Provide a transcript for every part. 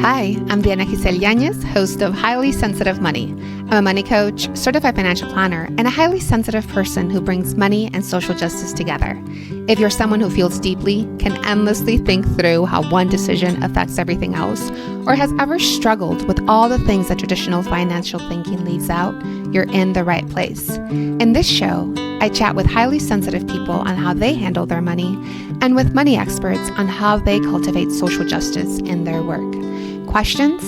Hi, I'm Diana Giselle Yanez, host of Highly Sensitive Money. I'm a money coach, certified financial planner, and a highly sensitive person who brings money and social justice together. If you're someone who feels deeply, can endlessly think through how one decision affects everything else, or has ever struggled with all the things that traditional financial thinking leaves out, you're in the right place. In this show, I chat with highly sensitive people on how they handle their money, and with money experts on how they cultivate social justice in their work. Questions?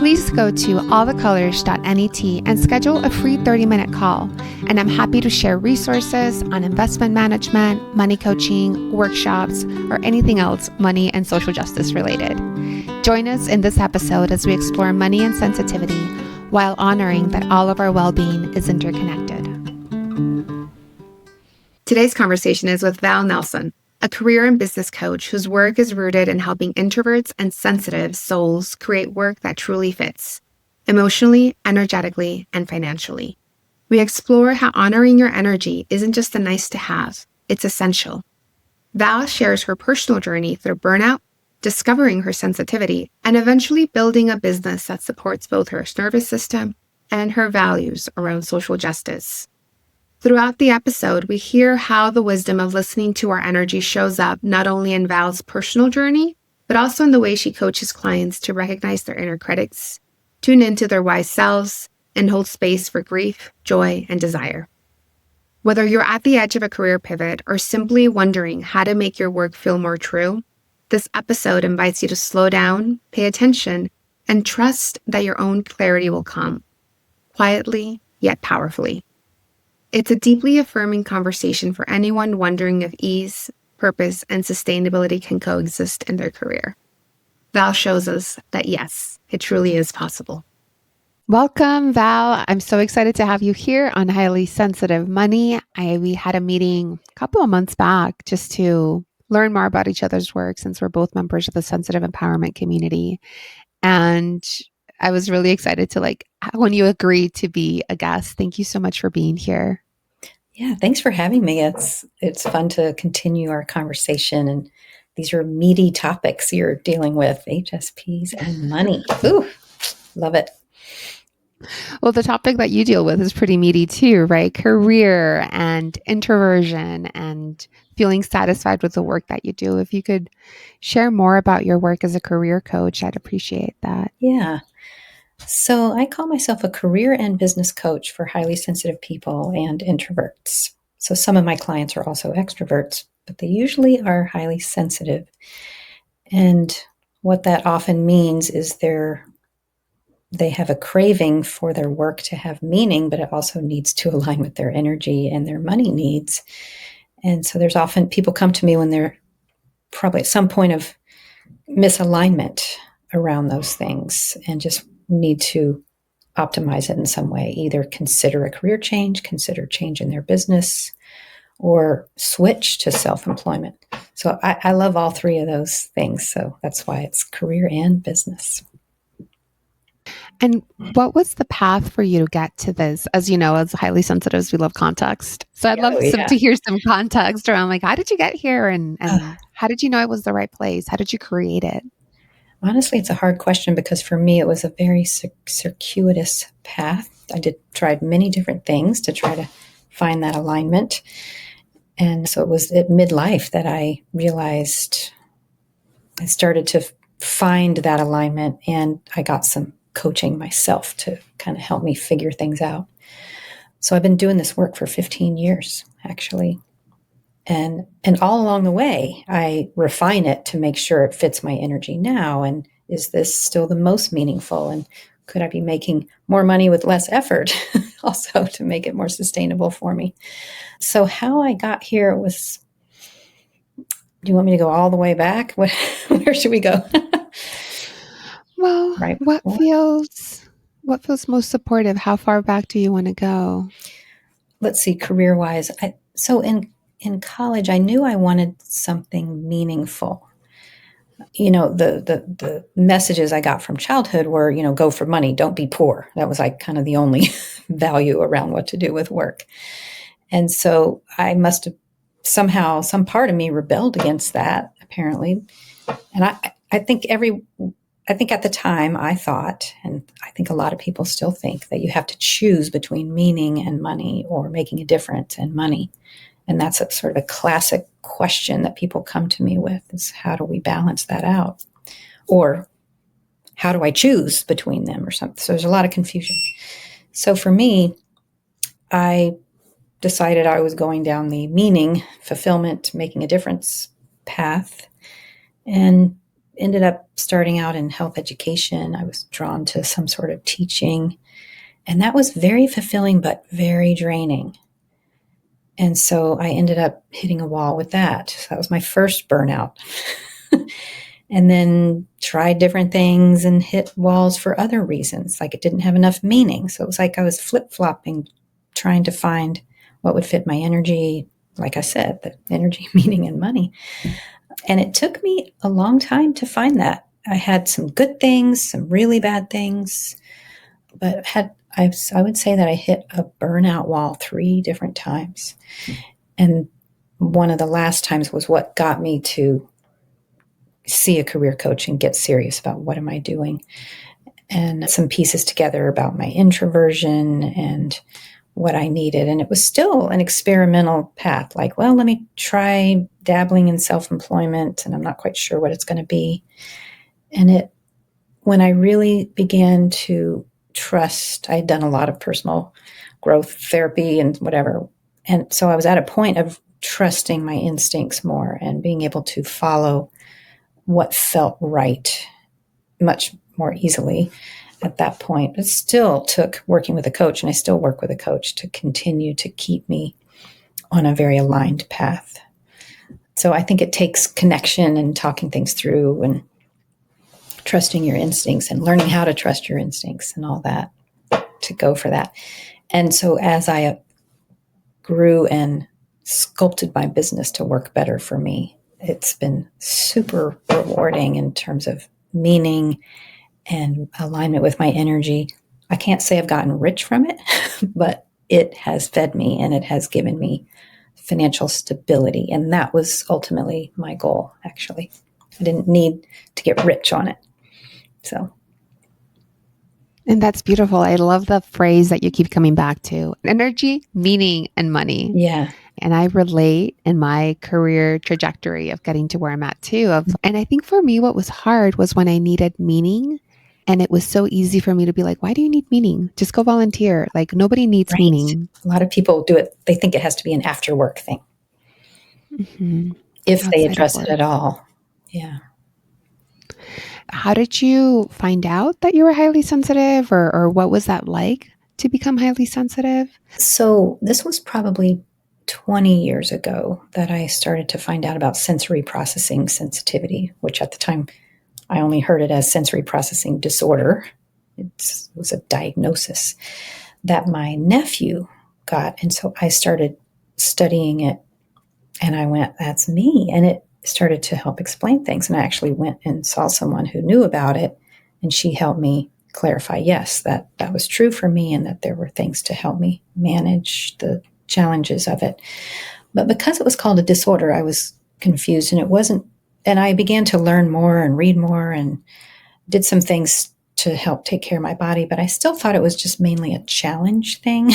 Please go to allthecolors.net and schedule a free 30-minute call. And I'm happy to share resources on investment management, money coaching, workshops, or anything else money and social justice related. Join us in this episode as we explore money and sensitivity while honoring that all of our well-being is interconnected. Today's conversation is with Val Nelson, a career and business coach whose work is rooted in helping introverts and sensitive souls create work that truly fits, emotionally, energetically, and financially. We explore how honoring your energy isn't just a nice to have, it's essential. Val shares her personal journey through burnout, discovering her sensitivity, and eventually building a business that supports both her nervous system and her values around social justice. Throughout the episode, we hear how the wisdom of listening to our energy shows up not only in Val's personal journey, but also in the way she coaches clients to recognize their inner critics, tune into their wise selves, and hold space for grief, joy, and desire. Whether you're at the edge of a career pivot or simply wondering how to make your work feel more true, this episode invites you to slow down, pay attention, and trust that your own clarity will come, quietly yet powerfully. It's a deeply affirming conversation for anyone wondering if ease, purpose, and sustainability can coexist in their career. Val shows us that yes, it truly is possible. Welcome, Val. I'm so excited to have you here on Highly Sensitive Money. We had a meeting a couple of months back just to learn more about each other's work since we're both members of the sensitive empowerment community. And I was really excited to when you agreed to be a guest. Thank you so much for being here. Yeah, thanks for having me. It's fun to continue our conversation, and these are meaty topics you're dealing with, HSPs and money. Ooh, love it. Well, the topic that you deal with is pretty meaty too, right? Career and introversion and feeling satisfied with the work that you do. If you could share more about your work as a career coach, I'd appreciate that. Yeah. So I call myself a career and business coach for highly sensitive people and introverts. So some of my clients are also extroverts, but they usually are highly sensitive. And what that often means is they have a craving for their work to have meaning, but it also needs to align with their energy and their money needs. And so there's often people come to me when they're probably at some point of misalignment around those things and just need to optimize it in some way, either consider a career change, consider change in their business, or switch to self-employment. So I love all three of those things. So that's why it's career and business. And what was the path for you to get to this? As you know, as highly sensitives, we love context. So I'd love to hear some context around how did you get here and how did you know it was the right place? How did you create it? Honestly, it's a hard question because for me, it was a very circuitous path. I tried many different things to try to find that alignment. And so it was at midlife that I realized I started to find that alignment, and I got some coaching myself to kind of help me figure things out. So I've been doing this work for 15 years, actually. And all along the way, I refine it to make sure it fits my energy now. And is this still the most meaningful? And could I be making more money with less effort also to make it more sustainable for me? So how I got here was, do you want me to go all the way back? Where should we go? Well, right. What feels most supportive? How far back do you want to go? Let's see, career-wise. So in college, I knew I wanted something meaningful. The messages I got from childhood were, go for money, don't be poor. That was kind of the only value around what to do with work. And so I must have somehow, some part of me rebelled against that, apparently. And I think I think at the time I thought, and I think a lot of people still think, that you have to choose between meaning and money, or making a difference and money. And that's a sort of a classic question that people come to me with, is how do we balance that out? Or how do I choose between them, or something? So there's a lot of confusion. So for me, I decided I was going down the meaning, fulfillment, making a difference path, and ended up starting out in health education. I was drawn to some sort of teaching, and that was very fulfilling but very draining. And so I ended up hitting a wall with that. So that was my first burnout. And then tried different things and hit walls for other reasons, like it didn't have enough meaning. So it was like I was flip-flopping, trying to find what would fit my energy. Like I said, the energy, meaning, and money. And it took me a long time to find that. I had some good things, some really bad things, but I would say that I hit a burnout wall 3 different times. And one of the last times was what got me to see a career coach and get serious about what am I doing, and some pieces together about my introversion and what I needed. And it was still an experimental path, like, well, let me try dabbling in self-employment, and I'm not quite sure what it's going to be. And when I really began to trust, I had done a lot of personal growth therapy and whatever. And so I was at a point of trusting my instincts more and being able to follow what felt right much more easily at that point. It still took working with a coach, and I still work with a coach to continue to keep me on a very aligned path. So I think it takes connection and talking things through and trusting your instincts and learning how to trust your instincts and all that to go for that. And so as I grew and sculpted my business to work better for me, it's been super rewarding in terms of meaning and alignment with my energy. I can't say I've gotten rich from it, but it has fed me and it has given me financial stability. And that was ultimately my goal, actually. I didn't need to get rich on it. So. And that's beautiful. I love the phrase that you keep coming back to: energy, meaning, and money. Yeah. And I relate in my career trajectory of getting to where I'm at too. And I think for me, what was hard was when I needed meaning. And it was so easy for me to be like, why do you need meaning? Just go volunteer. Like, nobody needs meaning. A lot of people do it. They think it has to be an after work thing. Mm-hmm. If they address it at all. Yeah. How did you find out that you were highly sensitive, or what was that like to become highly sensitive? So this was probably 20 years ago that I started to find out about sensory processing sensitivity, which at the time I only heard it as sensory processing disorder. It was a diagnosis that my nephew got. And so I started studying it, and I went, that's me. And it started to help explain things. And I actually went and saw someone who knew about it, and she helped me clarify, yes, that was true for me, and that there were things to help me manage the challenges of it. But because it was called a disorder, I was confused, and it wasn't. And I began to learn more and read more and did some things to help take care of my body, but I still thought it was just mainly a challenge thing.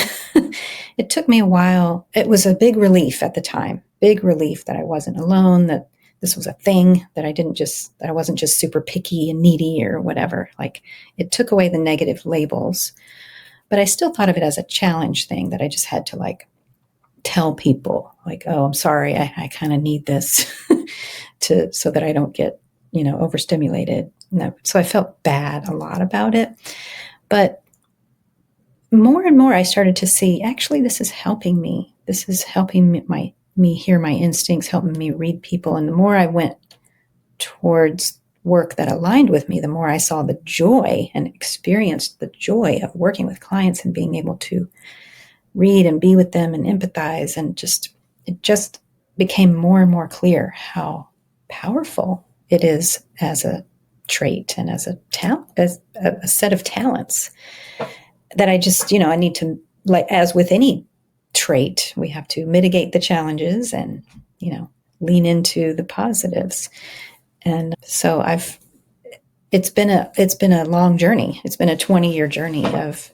It took me a while. It was a big relief at the time, big relief that I wasn't alone, that this was a thing, that I wasn't just super picky and needy or whatever. Like, it took away the negative labels, but I still thought of it as a challenge thing that I just had to like tell people, like, oh, I'm sorry, I kind of need this so that I don't get, overstimulated. No. So I felt bad a lot about it. But more and more I started to see, actually, this is helping me. This is helping me hear my instincts, helping me read people. And the more I went towards work that aligned with me, the more I saw the joy and experienced the joy of working with clients and being able to read and be with them and empathize. And it just became more and more clear how powerful it is as a trait and as a talent, as a set of talents that I just, I need to, like, as with any trait, we have to mitigate the challenges and, lean into the positives. And so it's been a long journey. It's been a 20-year journey of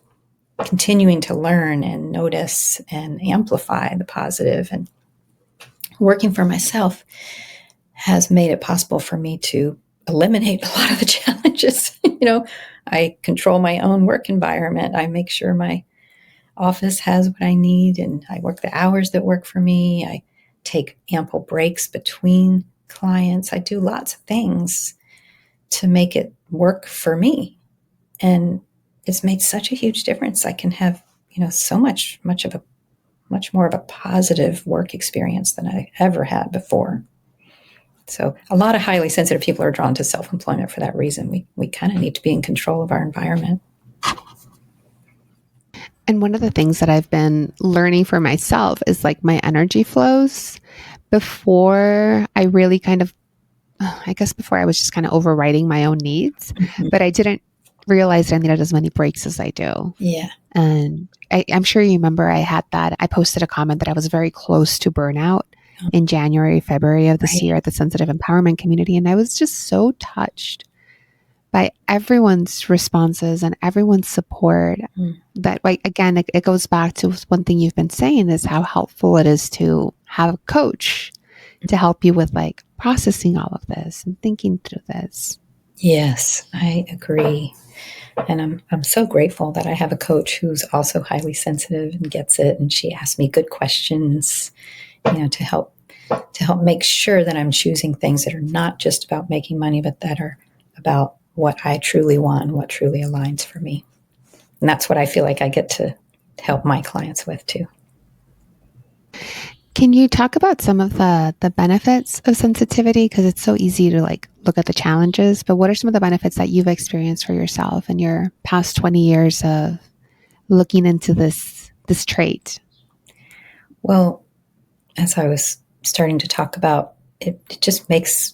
continuing to learn and notice and amplify the positive, and working for myself has made it possible for me to eliminate a lot of the challenges. I control my own work environment. I make sure my office has what I need, and I work the hours that work for me. I take ample breaks between clients. I do lots of things to make it work for me. And it's made such a huge difference. I can have, so much more of a positive work experience than I ever had before. So a lot of highly sensitive people are drawn to self-employment for that reason. We kind of need to be in control of our environment. And one of the things that I've been learning for myself is like my energy flows. Before I really before I was just kind of overriding my own needs, but I didn't realize I needed as many breaks as I do. Yeah. And I'm sure you remember I had that. I posted a comment that I was very close to burnout in January, February of this year at the Sensitive Empowerment Community. And I was just so touched by everyone's responses and everyone's support. That, like, again, it goes back to one thing you've been saying, is how helpful it is to have a coach to help you with like processing all of this and thinking through this. Yes, I agree. And I'm so grateful that I have a coach who's also highly sensitive and gets it. And she asks me good questions, to help make sure that I'm choosing things that are not just about making money, but that are about what I truly want and what truly aligns for me. And that's what I feel like I get to help my clients with too. Can you talk about some of the benefits of sensitivity? Because it's so easy to like look at the challenges, but what are some of the benefits that you've experienced for yourself in your past 20 years of looking into this trait? Well, as I was starting to talk about, it just makes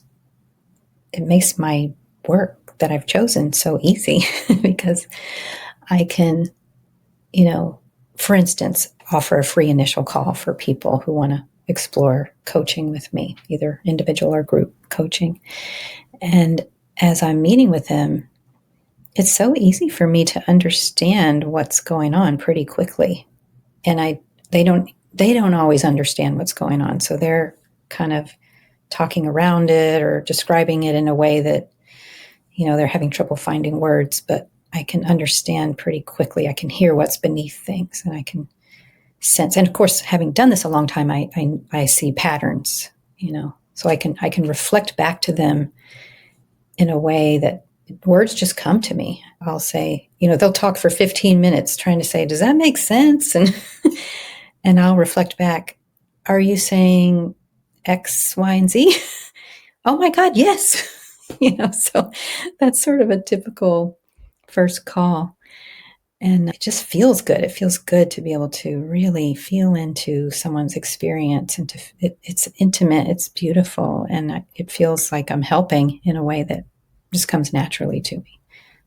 my work that I've chosen so easy because I can, for instance, offer a free initial call for people who want to explore coaching with me, either individual or group coaching. And as I'm meeting with them, it's so easy for me to understand what's going on pretty quickly. And they don't always understand what's going on. So they're kind of talking around it or describing it in a way that, they're having trouble finding words, but I can understand pretty quickly. I can hear what's beneath things, and I can sense. And of course, having done this a long time, I see patterns, so I can reflect back to them in a way that words just come to me. I'll say, they'll talk for 15 minutes trying to say, does that make sense? And, and I'll reflect back, are you saying X, Y, and Z? Oh my God, yes. So that's sort of a typical first call. And it just feels good. It feels good to be able to really feel into someone's experience, and it's intimate, it's beautiful, and it feels like I'm helping in a way that just comes naturally to me.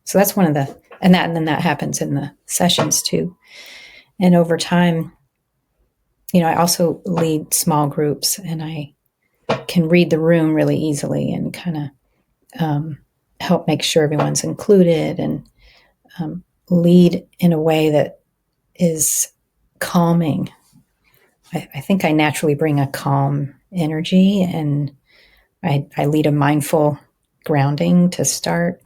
So that's one of the, and then that happens in the sessions too. And over time, I also lead small groups, and I can read the room really easily and kind of help make sure everyone's included, and lead in a way that is calming. I think I naturally bring a calm energy, and I lead a mindful grounding to start.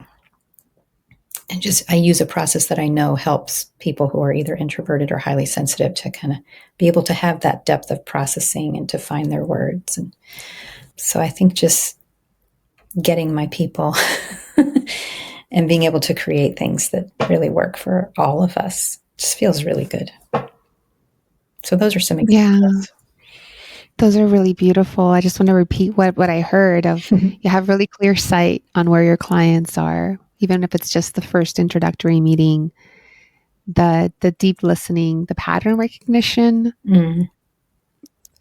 And I use a process that I know helps people who are either introverted or highly sensitive to kind of be able to have that depth of processing and to find their words. And so I think just getting my people and being able to create things that really work for all of us just feels really good. So those are some examples. Yeah, those are really beautiful. I just want to repeat what I heard of you have really clear sight on where your clients are, even if it's just the first introductory meeting, the deep listening, the pattern recognition.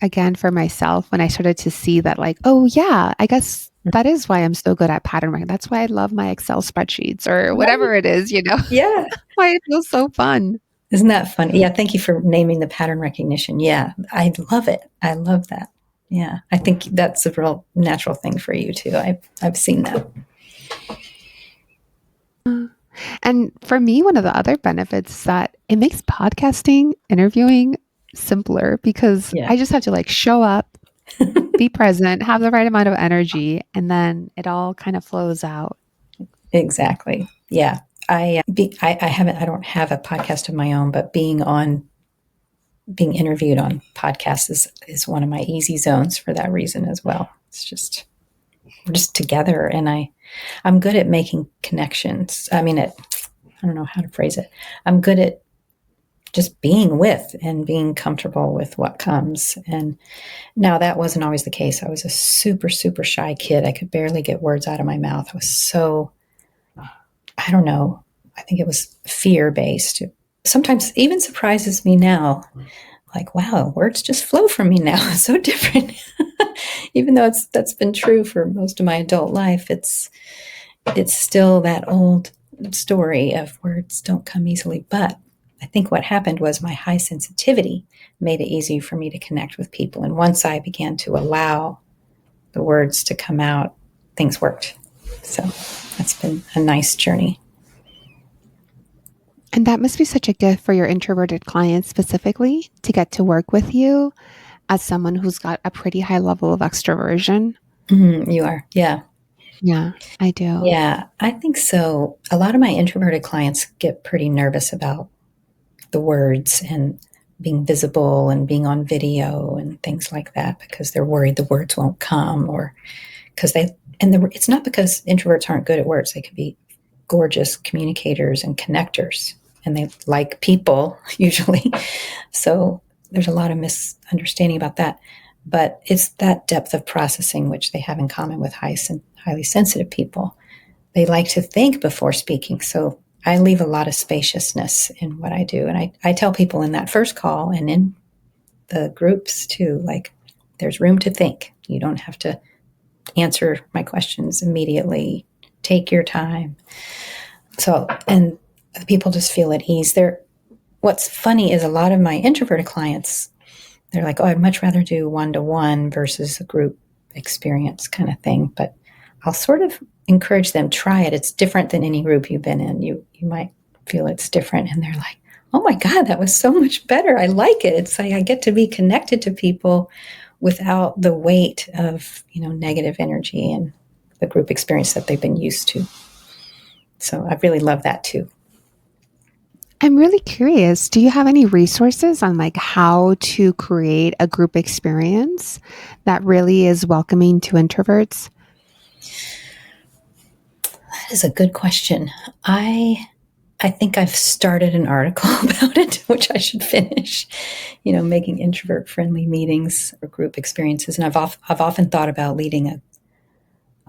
Again, for myself, when I started to see that, like, oh yeah, I guess that is why I'm so good at pattern recognition. That's why I love my Excel spreadsheets or whatever it is, Yeah. why it feels so fun. Isn't that funny? Yeah. Thank you for naming the pattern recognition. Yeah. I love it. I love that. Yeah. I think that's a real natural thing for you too. I've seen that. And for me, one of the other benefits is that it makes podcasting, interviewing simpler because Yeah. I just have to like show up, be present, have the right amount of energy, and then it all kind of flows out. Exactly. Yeah. I don't have a podcast of my own, but being interviewed on podcasts is one of my easy zones for that reason as well. It's just, we're just together, and I'm good at making connections. I mean, I don't know how to phrase it. I'm good at just being with and being comfortable with what comes. And now that wasn't always the case. I was a super, super shy kid. I could barely get words out of my mouth. I was so, I don't know. I think it was fear based. Sometimes even surprises me now. Like, wow, words just flow from me now. It's so different. Even though that's been true for most of my adult life, it's still that old story of words don't come easily. But I think what happened was my high sensitivity made it easy for me to connect with people. And once I began to allow the words to come out, things worked. So that's been a nice journey. And that must be such a gift for your introverted clients specifically to get to work with you as someone who's got a pretty high level of extroversion. You are. Yeah. Yeah, I do. Yeah, I think so. A lot of my introverted clients get pretty nervous about the words and being visible and being on video and things like that because they're worried the words won't come, or because it's not because introverts aren't good at words. They can be gorgeous communicators and connectors, and they like people usually. So there's a lot of misunderstanding about that. But it's that depth of processing which they have in common with highly sensitive people. They like to think before speaking. So I leave a lot of spaciousness in what I do. And I tell people in that first call and in the groups too, like, there's room to think. You don't have to answer my questions immediately. Take your time. So, and people just feel at ease. What's funny is a lot of my introverted clients, they're like, oh, I'd much rather do one-to-one versus a group experience kind of thing. But I'll sort of encourage them, try it. It's different than any group you've been in. You might feel it's different. And they're like, oh my God, that was so much better. I like it. It's like I get to be connected to people without the weight of, negative energy and the group experience that they've been used to. So I really love that too. I'm really curious. Do you have any resources on like how to create a group experience that really is welcoming to introverts? That is a good question. I think I've started an article about it, which I should finish, making introvert-friendly meetings or group experiences. And I've often thought about leading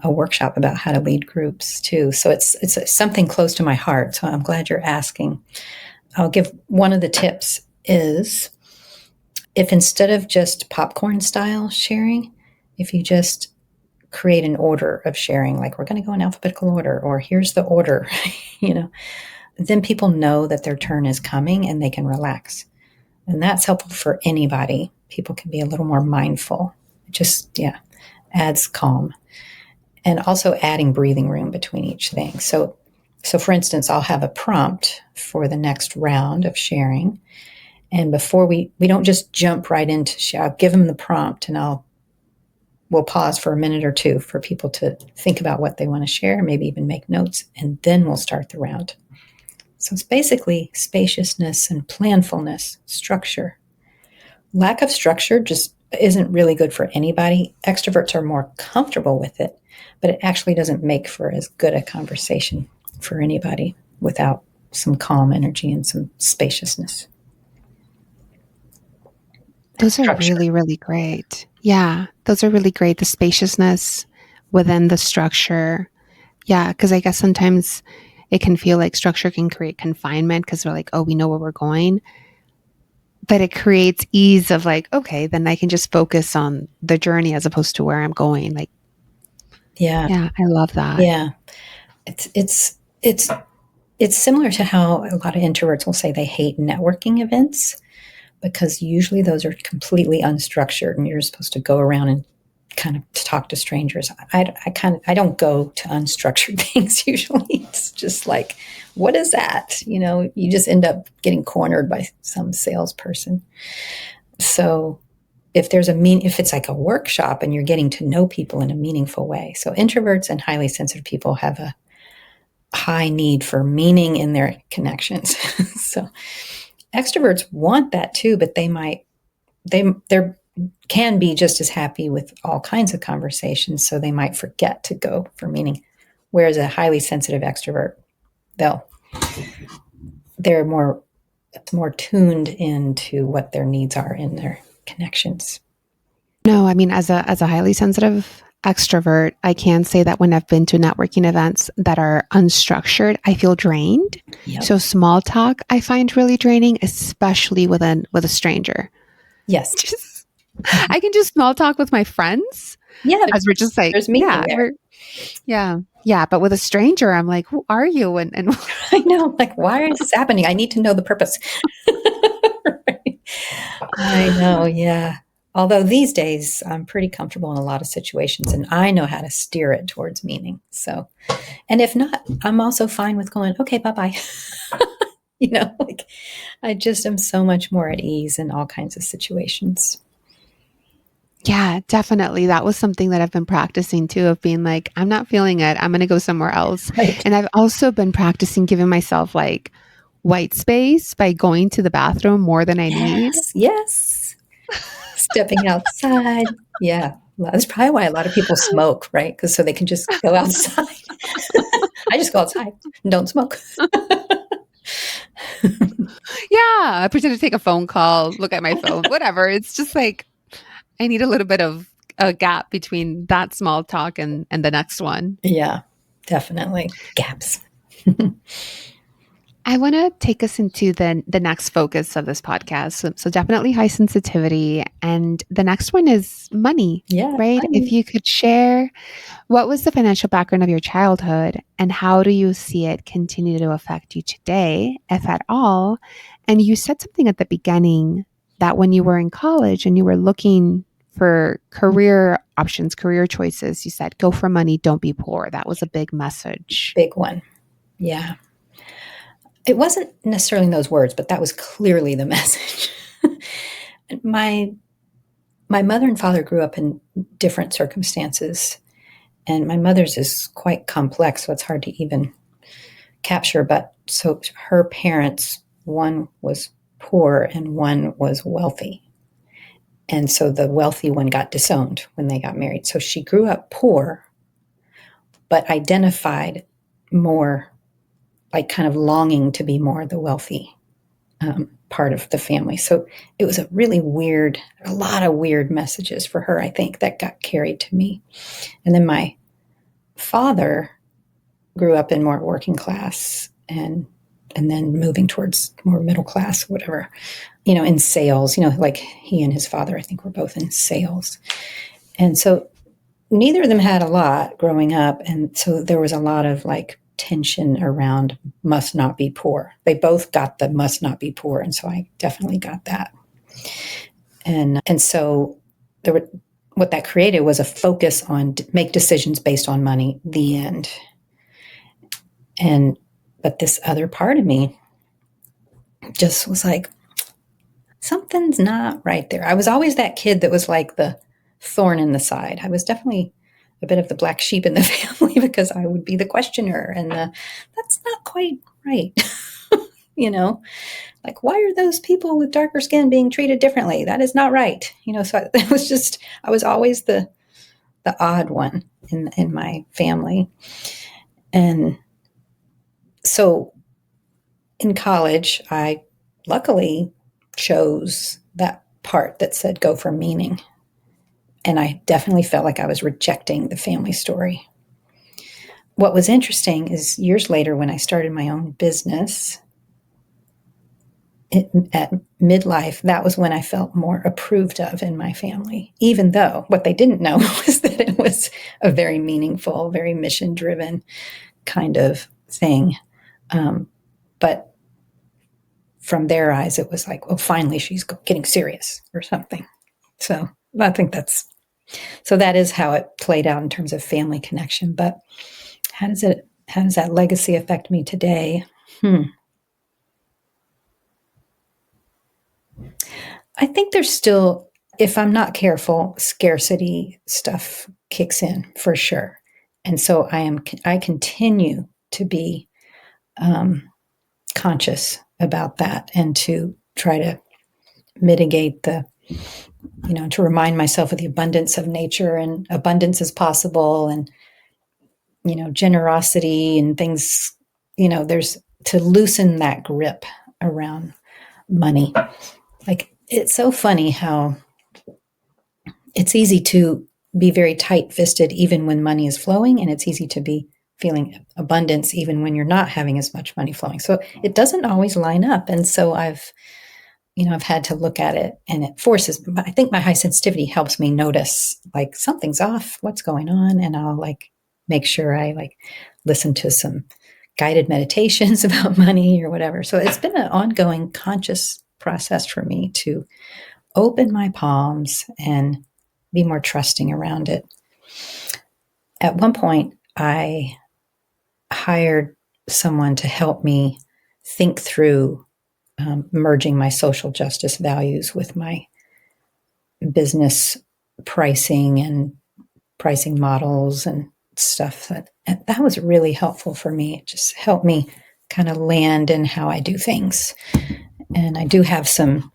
a workshop about how to lead groups too. So it's something close to my heart. So I'm glad you're asking. I'll give one of the tips is if instead of just popcorn style sharing, if you just create an order of sharing, like we're going to go in alphabetical order, or here's the order, then people know that their turn is coming and they can relax. And that's helpful for anybody. People can be a little more mindful. It just, adds calm. And also adding breathing room between each thing. So for instance, I'll have a prompt for the next round of sharing. And before we don't just jump right into share, I'll give them the prompt and we'll pause for a minute or two for people to think about what they want to share, maybe even make notes, and then we'll start the round. So it's basically spaciousness and planfulness, structure. Lack of structure just isn't really good for anybody. Extroverts are more comfortable with it, but it actually doesn't make for as good a conversation for anybody without some calm energy and some spaciousness. Those are really, really great. Yeah, those are really great. The spaciousness within the structure. Yeah, because I guess sometimes it can feel like structure can create confinement because we're like, oh, we know where we're going. But it creates ease of like, okay, then I can just focus on the journey as opposed to where I'm going. Like, yeah, I love that. Yeah, it's similar to how a lot of introverts will say they hate networking events because usually those are completely unstructured and you're supposed to go around and kind of to talk to strangers. I don't go to unstructured things usually. It's just like, what is that? You just end up getting cornered by some salesperson. So if it's like a workshop and you're getting to know people in a meaningful way. So introverts and highly sensitive people have a high need for meaning in their connections. So extroverts want that too, but they're can be just as happy with all kinds of conversations, so they might forget to go for meaning. Whereas a highly sensitive extrovert, they're more tuned into what their needs are in their connections. No, I mean, as a highly sensitive extrovert, I can say that when I've been to networking events that are unstructured, I feel drained. Yep. So small talk I find really draining, especially with a stranger. Yes. I can do small talk with my friends. Yeah. As we're just like, there's meaning there. Yeah. But with a stranger, I'm like, who are you? And I know, like, why is this happening? I need to know the purpose. Right. I know. Yeah. Although these days I'm pretty comfortable in a lot of situations and I know how to steer it towards meaning. So, and if not, I'm also fine with going, okay, bye-bye. Like I just am so much more at ease in all kinds of situations. yeah, definitely. That was something that I've been practicing too, of being like, I'm not feeling it. I'm going to go somewhere else. Right. And I've also been practicing giving myself like white space by going to the bathroom more than I need. Yes. Stepping outside. Yeah. That's probably why a lot of people smoke, right? Because so they can just go outside. I just go outside and don't smoke. Yeah. I pretend to take a phone call, look at my phone, whatever. It's just like, I need a little bit of a gap between that small talk and the next one. Yeah, definitely. Gaps. I want to take us into the next focus of this podcast. So definitely high sensitivity. And the next one is money. Yeah. Right? Money. If you could share, what was the financial background of your childhood and how do you see it continue to affect you today, if at all? And you said something at the beginning that when you were in college and you were looking for career options, career choices, you said, go for money, don't be poor. That was a big message. Big one. Yeah. It wasn't necessarily in those words, but that was clearly the message. My mother and father grew up in different circumstances, and my mother's is quite complex, so it's hard to even capture. But so her parents, one was poor and one was wealthy. And so the wealthy one got disowned when they got married. So she grew up poor, but identified more like kind of longing to be more the wealthy part of the family. So it was a lot of weird messages for her, I think, that got carried to me. And then my father grew up in more working class and then moving towards more middle class, whatever, in sales, like he and his father, I think, were both in sales. And so neither of them had a lot growing up. And so there was a lot of like tension around must not be poor. They both got the must not be poor. And so I definitely got that. And so what that created was a focus on make decisions based on money, the end. But this other part of me just was like, something's not right there. I was always that kid that was like the thorn in the side. I was definitely a bit of the black sheep in the family because I would be the questioner and that's not quite right. Like, why are those people with darker skin being treated differently? That is not right. So it was just, I was always the odd one in my family. And so in college, I luckily chose that part that said go for meaning. And I definitely felt like I was rejecting the family story. What was interesting is years later when I started my own business at midlife, that was when I felt more approved of in my family, even though what they didn't know was that it was a very meaningful, very mission-driven kind of thing. But from their eyes, it was like, well, finally she's getting serious or something. So I think that's So that is how it played out in terms of family connection. But how does that legacy affect me today? I think there's still, if I'm not careful, scarcity stuff kicks in for sure. And so I continue to be conscious about that and to try to mitigate to remind myself of the abundance of nature, and abundance is possible, and, generosity and things, there's to loosen that grip around money. Like, it's so funny how it's easy to be very tight-fisted even when money is flowing, and it's easy to be feeling abundance even when you're not having as much money flowing. So it doesn't always line up. And so I've had to look at it, and it forces, I think my high sensitivity helps me notice, like, something's off, what's going on. And I'll make sure I listen to some guided meditations about money or whatever. So it's been an ongoing conscious process for me to open my palms and be more trusting around it. At one point, I hired someone to help me think through merging my social justice values with my business pricing and pricing models and stuff. And that was really helpful for me. It just helped me kind of land in how I do things. And I do have some,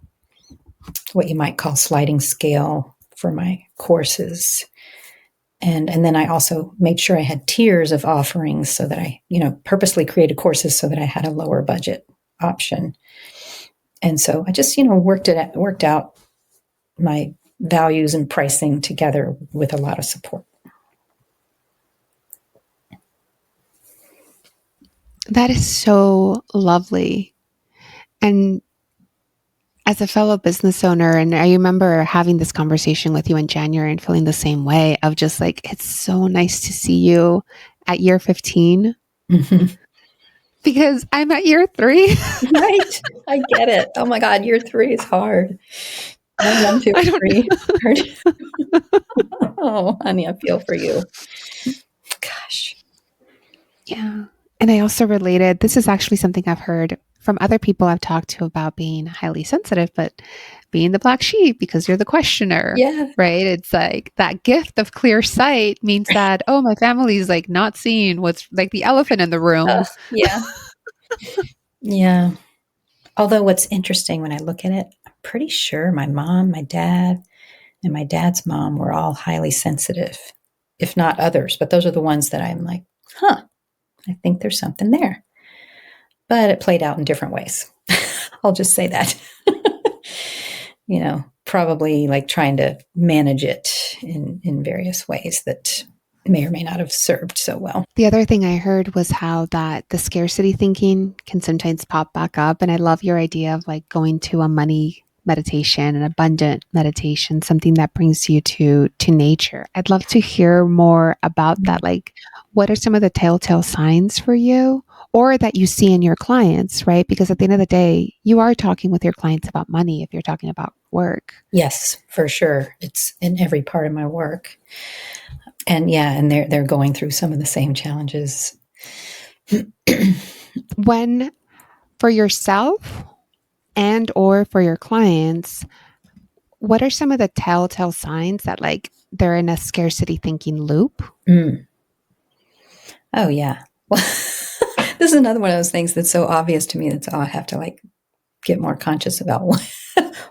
what you might call, sliding scale for my courses. And then I also made sure I had tiers of offerings so that I, purposely created courses so that I had a lower budget option. And so I just, worked out my values and pricing together with a lot of support. That is so lovely. And as a fellow business owner, and I remember having this conversation with you in January and feeling the same way of just like, it's so nice to see you at year 15. Mm-hmm. Because I'm at year 3. Right. I get it. Oh my God, year 3 is hard. 1, 2, 3. Oh, honey, I feel for you. Gosh. Yeah. And I also related, this is actually something I've heard from other people I've talked to about being highly sensitive, but being the black sheep because you're the questioner. Yeah. Right. It's like that gift of clear sight means that, oh, my family's like not seeing what's like the elephant in the room. Yeah. Yeah. Although what's interesting when I look at it, I'm pretty sure my mom, my dad, and my dad's mom were all highly sensitive, if not others. But those are the ones that I'm like, I think there's something there. But it played out in different ways. I'll just say that. Probably like trying to manage it in various ways that may or may not have served so well. The other thing I heard was how that the scarcity thinking can sometimes pop back up. And I love your idea of like going to a money meditation, an abundant meditation, something that brings you to nature. I'd love to hear more about that. Like, what are some of the telltale signs for you or that you see in your clients, right? Because at the end of the day, you are talking with your clients about money if you're talking about work. Yes, for sure. It's in every part of my work. And they're going through some of the same challenges. When, for yourself and or for your clients, what are some of the telltale signs that like they're in a scarcity thinking loop? Oh, yeah. Well, this is another one of those things that's so obvious to me that I have to like get more conscious about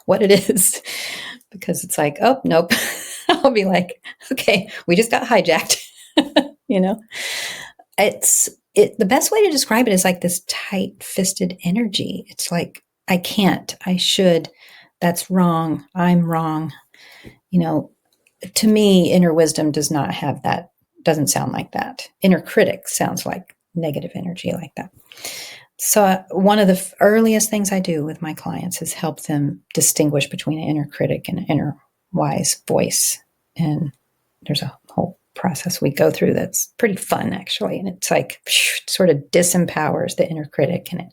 what it is, because it's like, oh, nope. I'll be like, okay, we just got hijacked. The best way to describe it is like this tight-fisted energy. It's like, I can't, I should, that's wrong, I'm wrong. To me, inner wisdom does not have that, doesn't sound like that. Inner critic sounds like negative energy like that. So one of the earliest things I do with my clients is help them distinguish between an inner critic and an inner wise voice. And there's a whole process we go through that's pretty fun, actually. And it's like, sort of disempowers the inner critic, and it,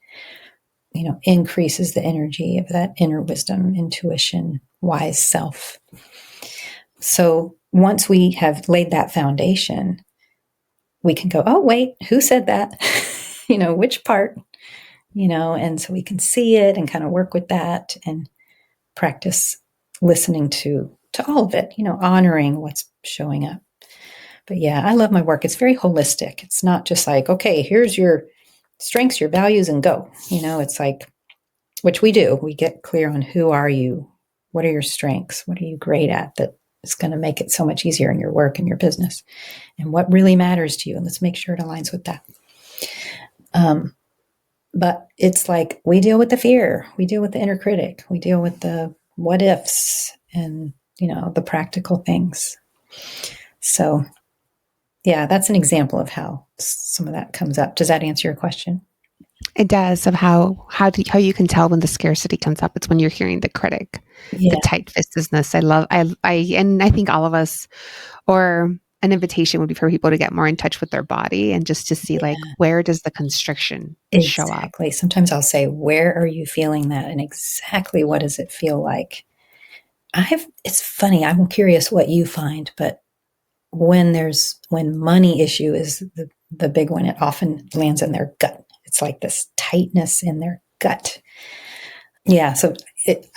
increases the energy of that inner wisdom, intuition, wise self. So once we have laid that foundation, we can go, oh, wait, who said that? Which part, and so we can see it and kind of work with that and practice listening to all of it, honoring what's showing up. But yeah, I love my work. It's very holistic. It's not just like, okay, here's your strengths, your values, and go. It's like, which we do. We get clear on who are you? What are your strengths? What are you great at that is going to make it so much easier in your work and your business? And what really matters to you? And let's make sure it aligns with that. But it's like we deal with the fear. We deal with the inner critic. We deal with the what ifs and, the practical things. So yeah, that's an example of how some of that comes up. Does that answer your question? It does, of how you can tell when the scarcity comes up. It's when you're hearing the critic, Yeah. the tight fistedness. And I think all of us, or an invitation would be for people to get more in touch with their body and just to see like, where does the constriction show up? Exactly. Sometimes I'll say, where are you feeling that? And exactly what does it feel like? It's funny. I'm curious what you find, but when money issue is the big one, it often lands in their gut. It's like this tightness in their gut. Yeah. So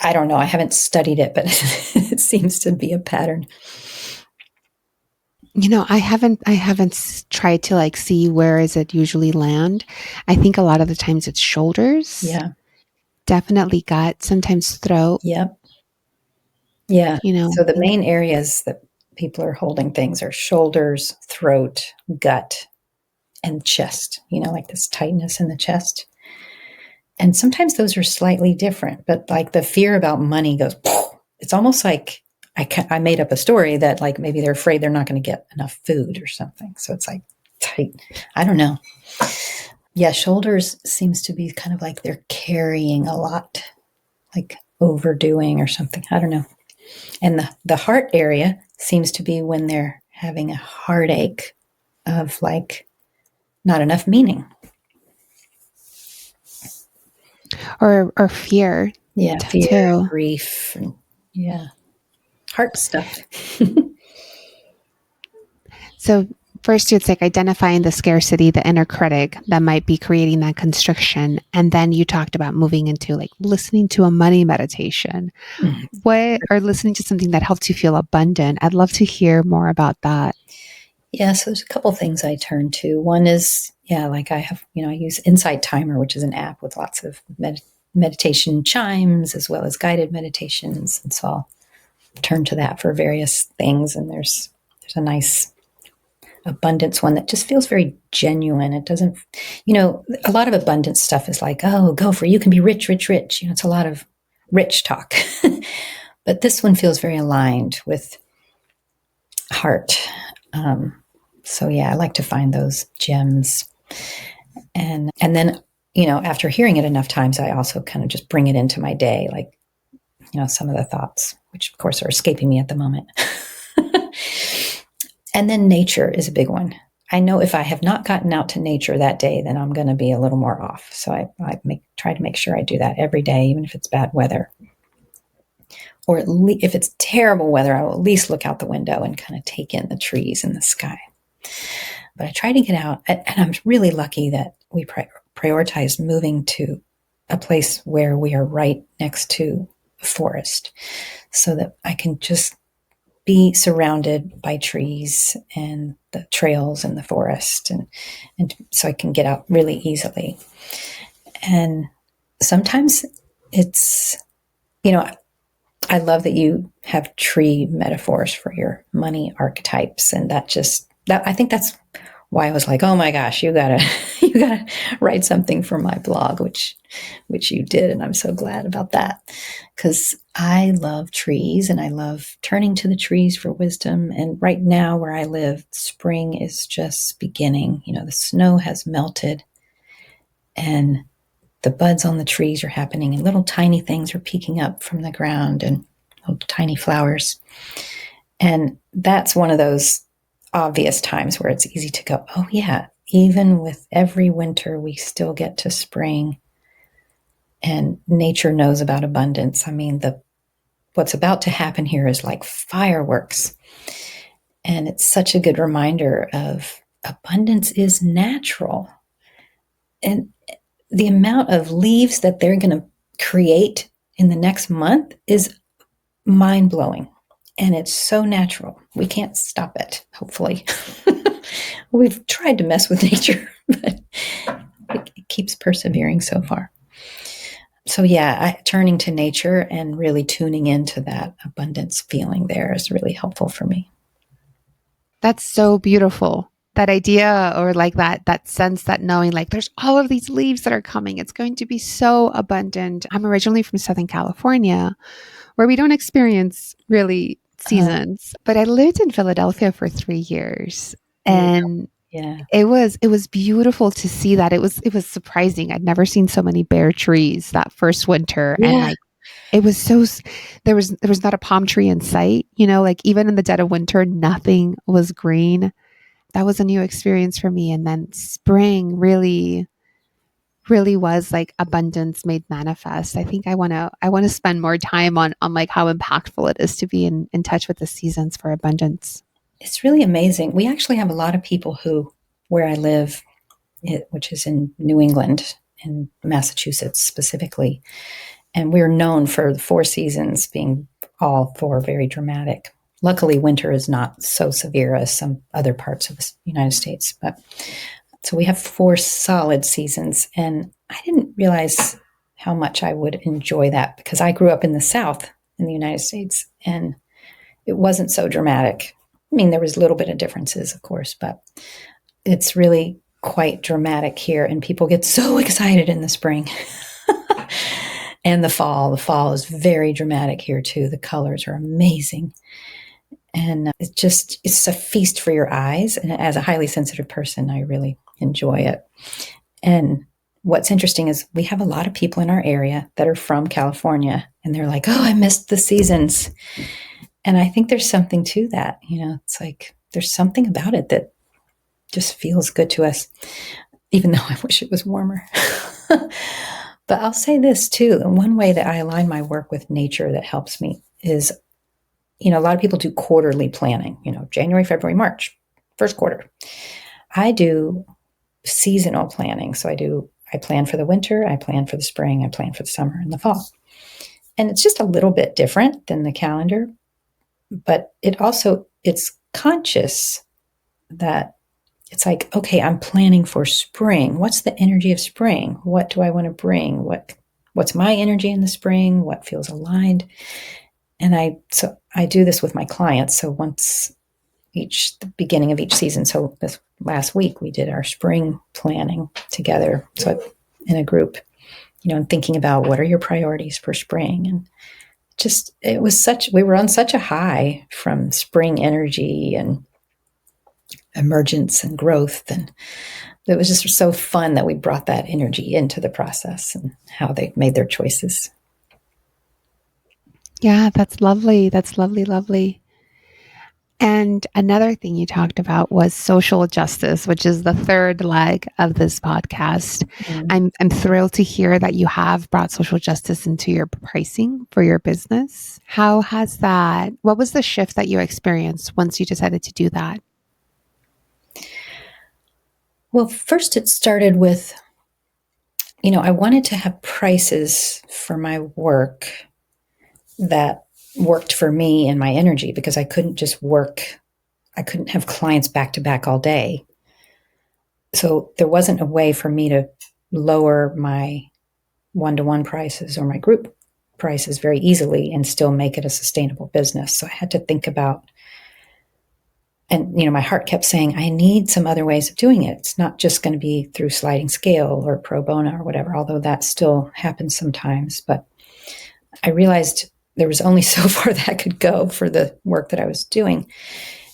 I don't know. I haven't studied it, but it seems to be a pattern. I haven't tried to like see where is it usually land. I think a lot of the times it's shoulders. Yeah. Definitely gut, sometimes throat. Yep. Yeah. So the main areas that people are holding things are shoulders, throat, gut, and chest, like this tightness in the chest. And sometimes those are slightly different, but like the fear about money goes, it's almost like I made up a story that like maybe they're afraid they're not going to get enough food or something. So it's like tight. I don't know. Yeah, shoulders seems to be kind of like they're carrying a lot, like overdoing or something. I don't know. And the heart area seems to be when they're having a heartache of like not enough meaning. Or fear. Yeah, fear, too. grief, and yeah, heart stuff. So first it's like identifying the scarcity, the inner critic that might be creating that constriction. And then you talked about moving into like listening to a money meditation. Or listening to something that helps you feel abundant. I'd love to hear more about that. Yeah, so there's a couple things I turn to. One is, like I have, I use Insight Timer, which is an app with lots of meditation chimes as well as guided meditations. And so I'll turn to that for various things. And there's a nice abundance one that just feels very genuine. It doesn't, a lot of abundance stuff is like, oh, go for it. You can be rich, rich, rich. It's a lot of rich talk. But this one feels very aligned with heart. So yeah, I like to find those gems. And then, after hearing it enough times, I also kind of just bring it into my day, like, some of the thoughts, which of course are escaping me at the moment. And then nature is a big one. I know if I have not gotten out to nature that day, then I'm going to be a little more off. So I try to make sure I do that every day, even if it's bad weather. Or if it's terrible weather, I will at least look out the window and kind of take in the trees and the sky. But I try to get out, and I'm really lucky that we prioritized moving to a place where we are right next to a forest so that I can just be surrounded by trees and the trails in the forest, and so I can get out really easily. And sometimes it's, I love that you have tree metaphors for your money archetypes, and that I think that's why I was like, oh my gosh, you gotta write something for my blog, which you did, and I'm so glad about that, because I love trees and I love turning to the trees for wisdom. And right now where I live, spring is just beginning. The snow has melted and the buds on the trees are happening and little tiny things are peeking up from the ground and little tiny flowers. And that's one of those obvious times where it's easy to go, oh yeah, even with every winter, we still get to spring. And nature knows about abundance. I mean, what's about to happen here is like fireworks. And it's such a good reminder of abundance is natural. And the amount of leaves that they're going to create in the next month is mind blowing. And it's so natural. We can't stop it, hopefully. We've tried to mess with nature, but it keeps persevering so far. So, yeah, turning to nature and really tuning into that abundance feeling there is really helpful for me. That's so beautiful. That idea, or like that sense, that knowing, like there's all of these leaves that are coming. It's going to be so abundant. I'm originally from Southern California, where we don't experience really seasons, but I lived in Philadelphia for 3 years, and yeah, it was beautiful to see that. It was surprising. I'd never seen so many bare trees that first winter, and yeah, like it was there was not a palm tree in sight. Like even in the dead of winter, nothing was green. That was a new experience for me. And then spring really, really was like abundance made manifest. I think I want to spend more time on like how impactful it is to be in touch with the seasons for abundance. it's really amazing. We actually have a lot of people where I live, which is in New England, in Massachusetts specifically, and we're known for the four seasons being all four very dramatic. Luckily, winter is not so severe as some other parts of the United States, but so we have four solid seasons, and I didn't realize how much I would enjoy that because I grew up in the South in the United States, and it wasn't so dramatic. I mean, there was a little bit of differences, of course, but it's really quite dramatic here, and people get so excited in the spring and the fall. The fall is very dramatic here too. The colors are amazing, and it's a feast for your eyes. And as a highly sensitive person, I really enjoy it. And what's interesting is we have a lot of people in our area that are from California, and they're like, "Oh, I missed the seasons." And I think there's something to that. It's like there's something about it that just feels good to us, even though I wish it was warmer. But I'll say this too. And one way that I align my work with nature that helps me is, a lot of people do quarterly planning, January, February, March, first quarter. I do seasonal planning. So I plan for the winter, I plan for the spring, I plan for the summer and the fall. And it's just a little bit different than the calendar, but it's conscious that it's like, okay, I'm planning for spring. What's the energy of spring? What do I want to bring? What's my energy in the spring? What feels aligned? And I do this with my clients. So once the beginning of each season. So this last week we did our spring planning together. So in a group, and thinking about what are your priorities for spring. And we were on such a high from spring energy and emergence and growth. And it was just so fun that we brought that energy into the process and how they made their choices. Yeah, that's lovely. That's lovely, lovely. And another thing you talked about was social justice, which is the third leg of this podcast. Mm. I'm thrilled to hear that you have brought social justice into your pricing for your business. What was the shift that you experienced once you decided to do that? Well, first it started with, I wanted to have prices for my work that worked for me and my energy, because I couldn't just work. I couldn't have clients back to back all day. So there wasn't a way for me to lower my one-to-one prices or my group prices very easily and still make it a sustainable business. So I had to think about, and my heart kept saying, I need some other ways of doing it. It's not just going to be through sliding scale or pro bono or whatever, although that still happens sometimes. But I realized there was only so far that I could go for the work that I was doing.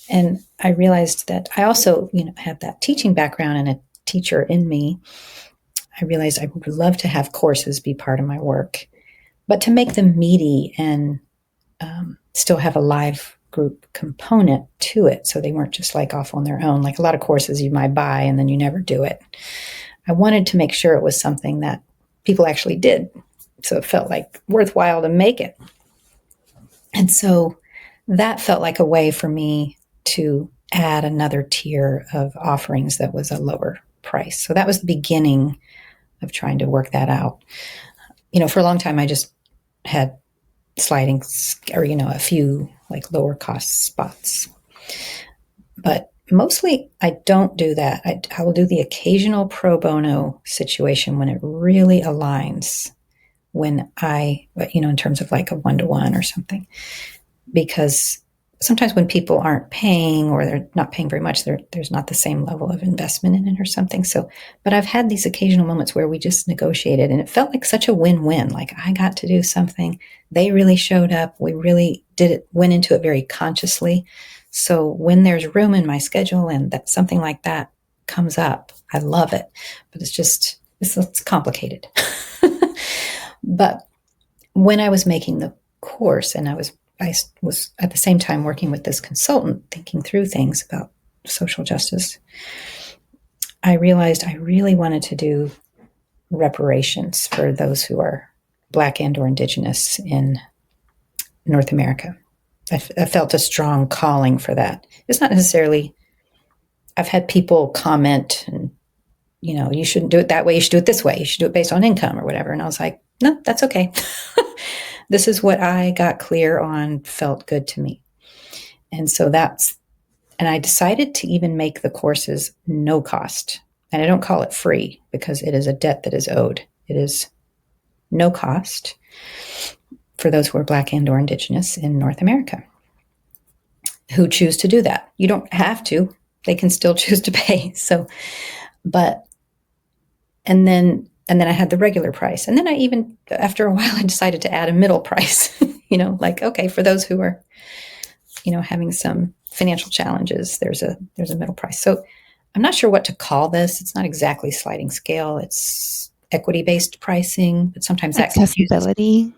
And I realized that I also, have that teaching background and a teacher in me. I realized I would love to have courses be part of my work, but to make them meaty and still have a live group component to it. So they weren't just like off on their own, like a lot of courses you might buy and then you never do it. I wanted to make sure it was something that people actually did. So it felt like worthwhile to make it. And so that felt like a way for me to add another tier of offerings that was a lower price. So that was the beginning of trying to work that out. For a long time, I just had sliding or, a few like lower cost spots. But mostly I don't do that. I will do the occasional pro bono situation when it really aligns, when in terms of like a 1-to-1 or something, because sometimes when people aren't paying or they're not paying very much, there's not the same level of investment in it or something. So, but I've had these occasional moments where we just negotiated and it felt like such a win-win. Like I got to do something. They really showed up. We really went into it very consciously. So when there's room in my schedule and that something like that comes up, I love it. But it's complicated. But when I was making the course and I was at the same time working with this consultant, thinking through things about social justice, I realized I really wanted to do reparations for those who are Black and or Indigenous in North America. I felt a strong calling for that. It's not necessarily, I've had people comment and, you shouldn't do it that way. You should do it this way. You should do it based on income or whatever. And I was like, no, that's okay. This is what I got clear on, felt good to me. And so and I decided to even make the courses no cost. And I don't call it free because it is a debt that is owed. It is no cost for those who are Black and or Indigenous in North America who choose to do that. You don't have to. They can still choose to pay. So, and then I had the regular price. And then I even, after a while, I decided to add a middle price, like, okay, for those who are, having some financial challenges, there's a middle price. So I'm not sure what to call this. It's not exactly sliding scale. It's equity-based pricing, but sometimes that accessibility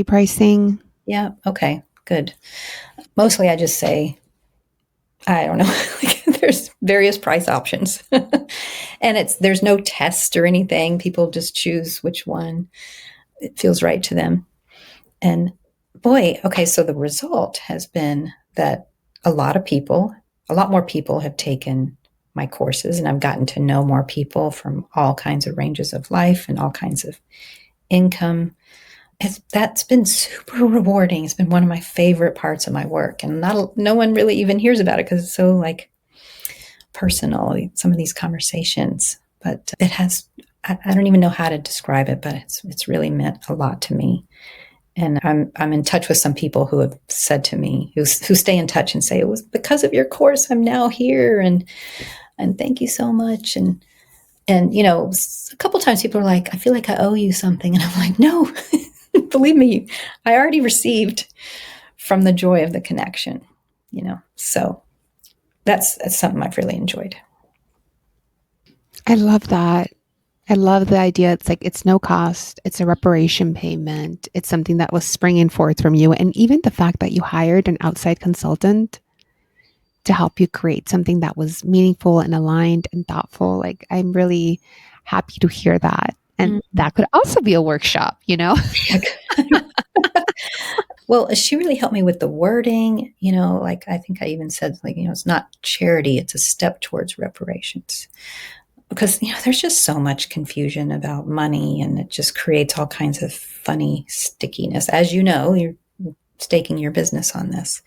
pricing. Yeah. Okay, good. Mostly I just say, I don't know, there's various price options and there's no test or anything. People just choose which one it feels right to them. And boy, okay, so the result has been that a lot more people have taken my courses, and I've gotten to know more people from all kinds of ranges of life and all kinds of income. That's been super rewarding. It's been one of my favorite parts of my work, and no one really even hears about it because it's so like personal, some of these conversations. But it has, I don't even know how to describe it, but it's really meant a lot to me. And I'm in touch with some people who have said to me, who stay in touch and say, it was because of your course I'm now here, and thank you so much. And a couple times people are like, I feel like I owe you something, and I'm like, no. Believe me, I already received from the joy of the connection, So that's something I've really enjoyed. I love that. I love the idea. It's like, it's no cost. It's a reparation payment. It's something that was springing forth from you. And even the fact that you hired an outside consultant to help you create something that was meaningful and aligned and thoughtful. Like, I'm really happy to hear that. And that could also be a workshop, Well, she really helped me with the wording, like I think I even said, like, it's not charity, it's a step towards reparations. Because, there's just so much confusion about money, and it just creates all kinds of funny stickiness. As you know, you're staking your business on this.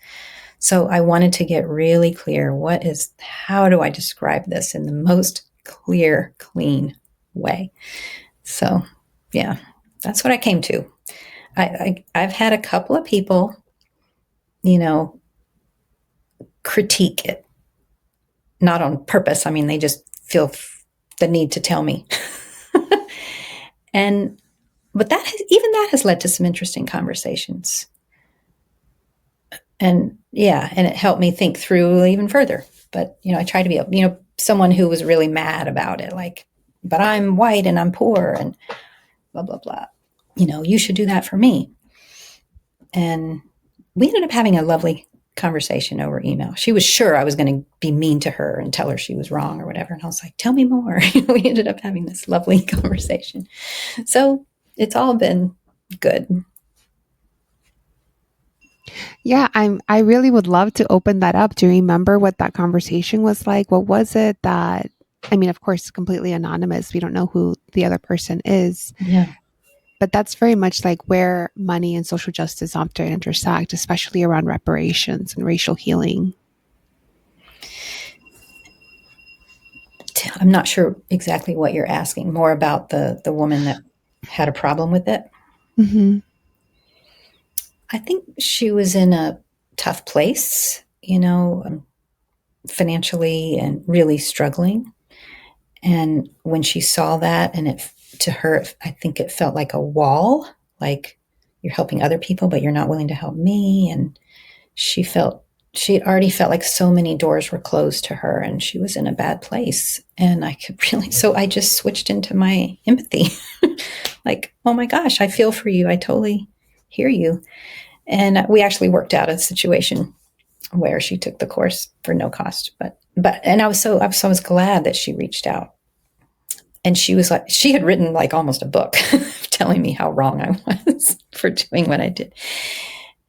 So I wanted to get really clear, how do I describe this in the most clear, clean way? So, yeah, that's what I came to. I've had a couple of people, critique it, not on purpose. I mean, they just feel the need to tell me. But that has led to some interesting conversations. And and it helped me think through even further. But, I try to be, someone who was really mad about it, like, but I'm white and I'm poor and blah, blah, blah. You should do that for me. And we ended up having a lovely conversation over email. She was sure I was going to be mean to her and tell her she was wrong or whatever. And I was like, tell me more. We ended up having this lovely conversation. So it's all been good. Yeah, I really would love to open that up. Do you remember what that conversation was like? What was it that I mean, of course, completely anonymous. We don't know who the other person is, Yeah. but that's very much like where money and social justice often intersect, especially around reparations and racial healing. I'm not sure exactly what you're asking. More about the woman that had a problem with it. Mm-hmm. I think she was in a tough place, financially and really struggling. And when she saw that, and it to her, I think it felt like a wall, like you're helping other people, but you're not willing to help me. And she felt she had already felt like so many doors were closed to her, and she was in a bad place. And I could really, so I just switched into my empathy, like, oh my gosh, I feel for you. I totally hear you. And we actually worked out a situation where she took the course for no cost. And I was glad that she reached out. And she was like, she had written like almost a book telling me how wrong I was for doing what I did.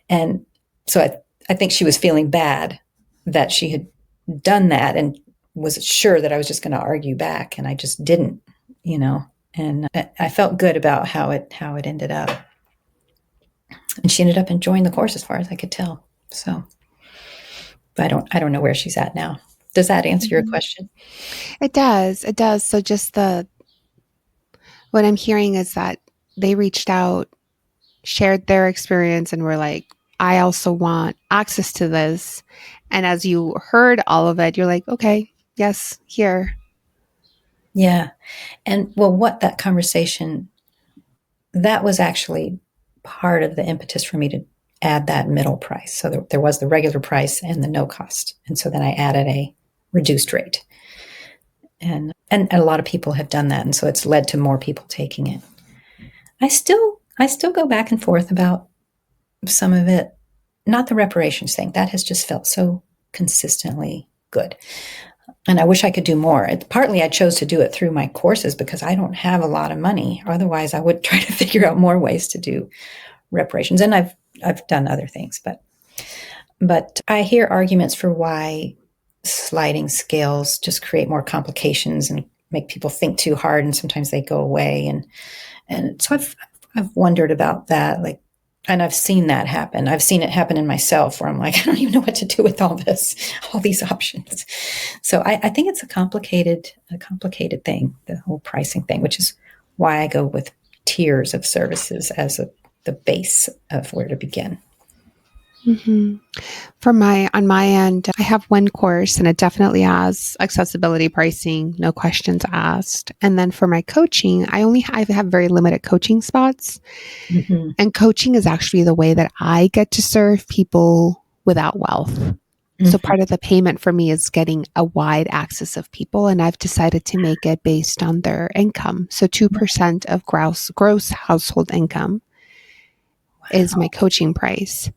And so I think she was feeling bad that she had done that and was sure that I was just going to argue back. And I just didn't, you know, and I felt good about how it ended up. And she ended up enjoying the course as far as I could tell. So but I don't know where she's at now. Does that answer your Mm-hmm. question? It does. It does. So just what I'm hearing is that they reached out, shared their experience, and were like, I also want access to this. And as you heard all of it, you're like, okay, yes, here. Yeah. And well, what that conversation, that was actually part of the impetus for me to add that middle price. So there was the regular price and the no cost. And so then I added a reduced rate. And a lot of people have done that. And so it's led to more people taking it. I still go back and forth about some of it, not the reparations thing. That has just felt so consistently good. And I wish I could do more. Partly I chose to do it through my courses because I don't have a lot of money. Otherwise, I would try to figure out more ways to do reparations. And I've done other things, but I hear arguments for why sliding scales just create more complications and make people think too hard, and sometimes they go away. And so I've wondered about that, like, and I've seen that happen. I've seen it happen in myself where I'm like, I don't even know what to do with all this, all these options. So I think it's a complicated thing, the whole pricing thing, which is why I go with tiers of services as the base of where to begin. Mm-hmm. On my end, I have one course and it definitely has accessibility pricing, no questions asked. And then for my coaching, I have very limited coaching spots. Mm-hmm. And coaching is actually the way that I get to serve people without wealth. So Mm-hmm. part of the payment for me is getting a wide access of people. And I've decided to make it based on their income. So 2% of gross household income is my coaching price.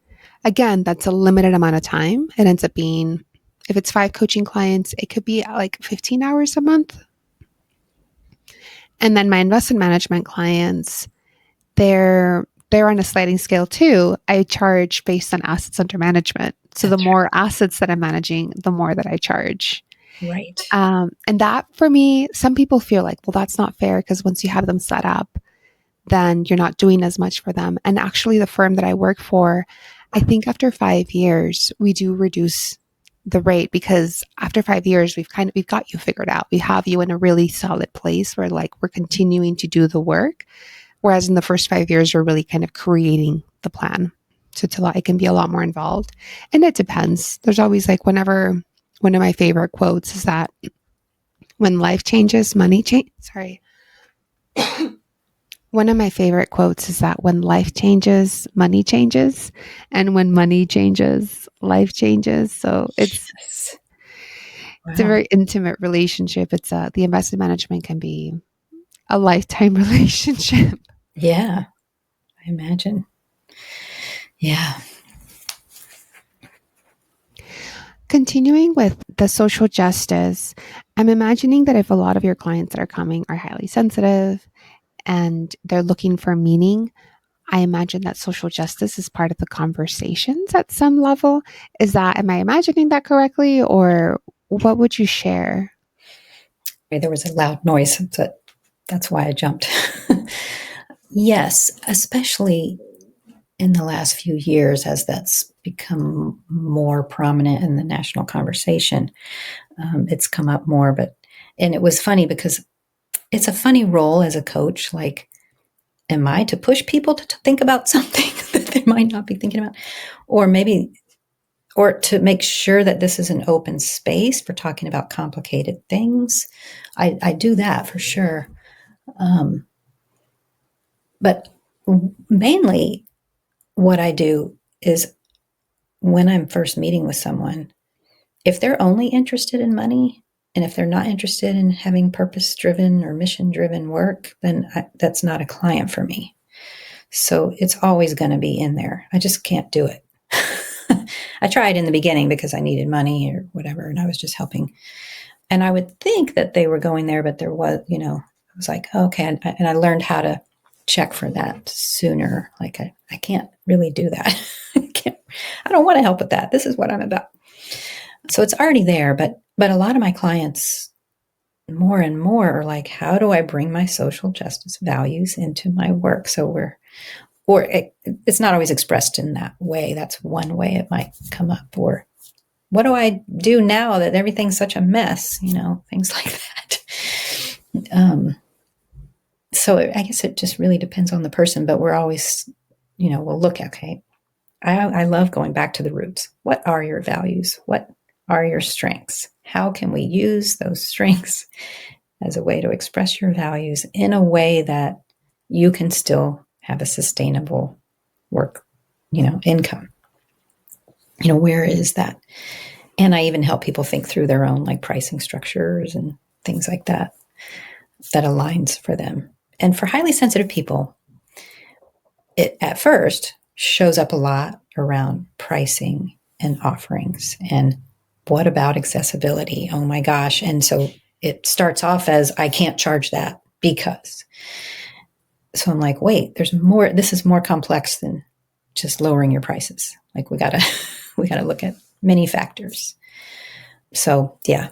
Again, that's a limited amount of time. It ends up being, if it's 5 coaching clients, it could be like 15 hours a month. And then my investment management clients, they're on a sliding scale too. I charge based on assets under management. So the That's more assets that I'm managing, the more that I charge. right. And that for me, some people feel like, well, that's not fair because once you have them set up, then you're not doing as much for them. And actually, the firm that I work for, I think after 5 years, we do reduce the rate because after 5 years, we've got you figured out. We have you in a really solid place where like we're continuing to do the work. Whereas in the first 5 years, we're really kind of creating the plan. So it can be a lot more involved. And it depends. There's always like whenever one of my favorite quotes is that when life changes, money change. Sorry. One of my favorite quotes is that when life changes, money changes, and when money changes, life changes. So Yes. it's a Wow. very intimate relationship. The investment management can be a lifetime relationship. Yeah, I imagine. Yeah. Continuing with the social justice, I'm imagining that if a lot of your clients that are coming are highly sensitive and they're looking for meaning, I imagine that social justice is part of the conversations at some level. Am I imagining that correctly? Or what would you share? There was a loud noise, but that's why I jumped. Yes, especially in the last few years as that's become more prominent in the national conversation. It's come up more, and it was funny because it's a funny role as a coach. Like, am I to push people to think about something that they might not be thinking about? Or maybe, or to make sure that this is an open space for talking about complicated things. I do that for sure. But mainly what I do is when I'm first meeting with someone, if they're only interested in money and if they're not interested in having purpose driven or mission driven work, then that's not a client for me. So it's always going to be in there. I just can't do it. I tried in the beginning because I needed money or whatever, and I was just helping. And I would think that they were going there, but there was, I was like, okay. And I learned how to check for that sooner. Like, I can't really do that. I don't want to help with that. This is what I'm about. So it's already there, but a lot of my clients more and more are like, how do I bring my social justice values into my work? So it's not always expressed in that way. That's one way it might come up. Or what do I do now that everything's such a mess? Things like that. So I guess it just really depends on the person, but we're always, we'll look, okay, I love going back to the roots. What are your values? What are your strengths? How can we use those strengths as a way to express your values in a way that you can still have a sustainable work, income? Where is that? And I even help people think through their own like pricing structures and things like that aligns for them. And for highly sensitive people, it at first shows up a lot around pricing and offerings. And what about accessibility? Oh my gosh. And so it starts off as, I can't charge that because. So I'm like, wait, there's more. This is more complex than just lowering your prices. Like we gotta look at many factors. So yeah,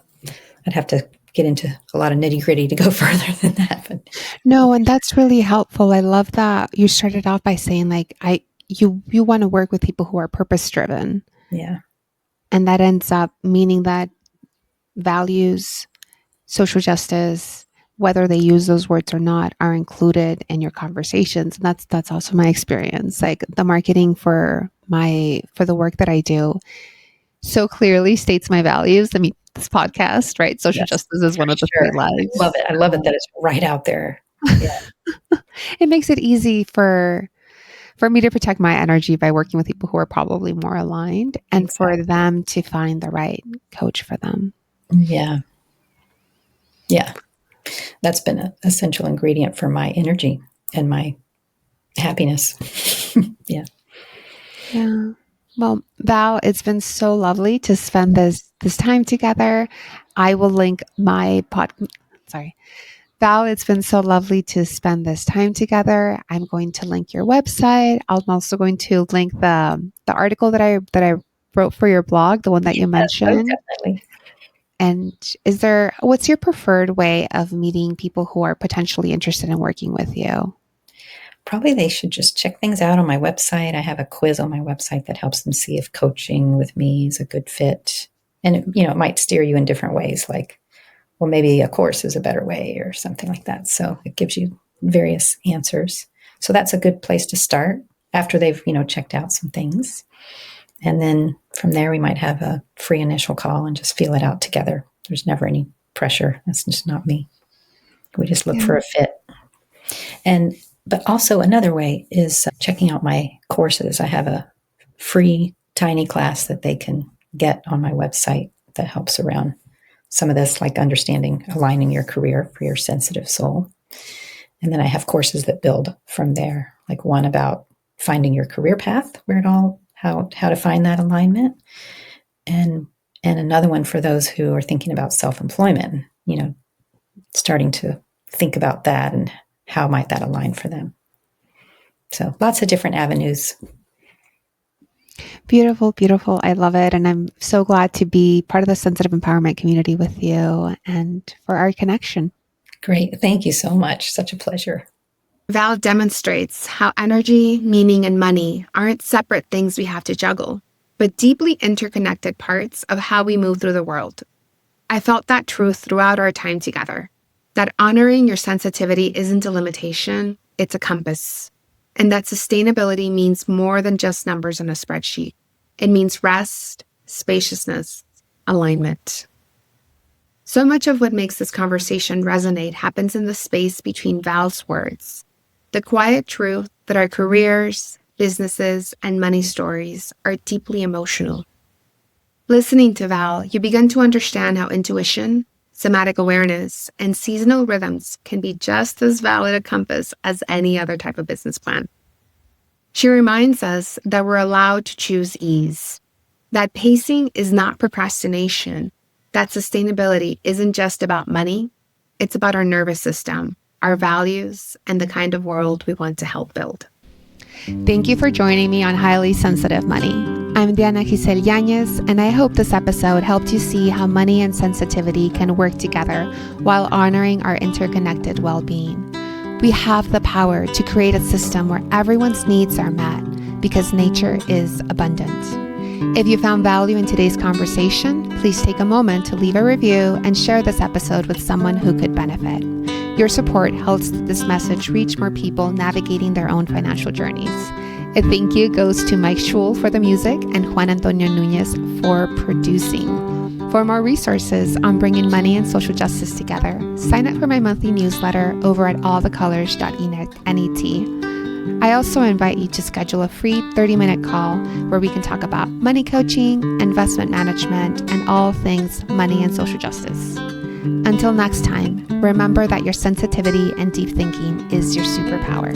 I'd have to get into a lot of nitty gritty to go further than that. But No, and that's really helpful. I love that you started off by saying like you want to work with people who are purpose driven. yeah. And that ends up meaning that values, social justice, whether they use those words or not, are included in your conversations. And that's also my experience. Like the marketing for the work that I do so clearly states my values. I mean, this podcast, right? Social justice is one of the three lives. I love it. I love it that it's right out there. Yeah. It makes it easy for me to protect my energy by working with people who are probably more aligned and for them to find the right coach for them. Yeah. Yeah. That's been an essential ingredient for my energy and my happiness. Yeah. Yeah. Well, Val, it's been so lovely to spend this time together. I will link my Val, it's been so lovely to spend this time together. I'm going to link your website. I'm also going to link the article that I wrote for your blog, the one that you mentioned. Definitely. And what's your preferred way of meeting people who are potentially interested in working with you? Probably they should just check things out on my website. I have a quiz on my website that helps them see if coaching with me is a good fit. And it might steer you in different ways, like, well, maybe a course is a better way or something like that. So it gives you various answers. So that's a good place to start after they've, checked out some things. And then from there, we might have a free initial call and just feel it out together. There's never any pressure. That's just not me. We just look for a fit. But also another way is checking out my courses. I have a free tiny class that they can get on my website that helps around some of this, like understanding, aligning your career for your sensitive soul. And then I have courses that build from there, like one about finding your career path, how to find that alignment. And another one for those who are thinking about self-employment, starting to think about that and how might that align for them. So lots of different avenues. Beautiful, beautiful. I love it. And I'm so glad to be part of the sensitive empowerment community with you and for our connection. Great. Thank you so much. Such a pleasure. Val demonstrates how energy, meaning, and money aren't separate things we have to juggle, but deeply interconnected parts of how we move through the world. I felt that truth throughout our time together, that honoring your sensitivity isn't a limitation, it's a compass. And that sustainability means more than just numbers on a spreadsheet. It means rest, spaciousness, alignment. So much of what makes this conversation resonate happens in the space between Val's words. The quiet truth that our careers, businesses, and money stories are deeply emotional. Listening to Val, you begin to understand how intuition, somatic awareness, and seasonal rhythms can be just as valid a compass as any other type of business plan. She reminds us that we're allowed to choose ease, that pacing is not procrastination, that sustainability isn't just about money, it's about our nervous system, our values, and the kind of world we want to help build. Thank you for joining me on Highly Sensitive Money. I'm Diana Giselle Yanez, and I hope this episode helped you see how money and sensitivity can work together while honoring our interconnected well-being. We have the power to create a system where everyone's needs are met because nature is abundant. If you found value in today's conversation, please take a moment to leave a review and share this episode with someone who could benefit. Your support helps this message reach more people navigating their own financial journeys. A thank you goes to Mike Schul for the music and Juan Antonio Nunez for producing. For more resources on bringing money and social justice together, sign up for my monthly newsletter over at allthecolors.net. I also invite you to schedule a free 30-minute call where we can talk about money coaching, investment management, and all things money and social justice. Until next time, remember that your sensitivity and deep thinking is your superpower.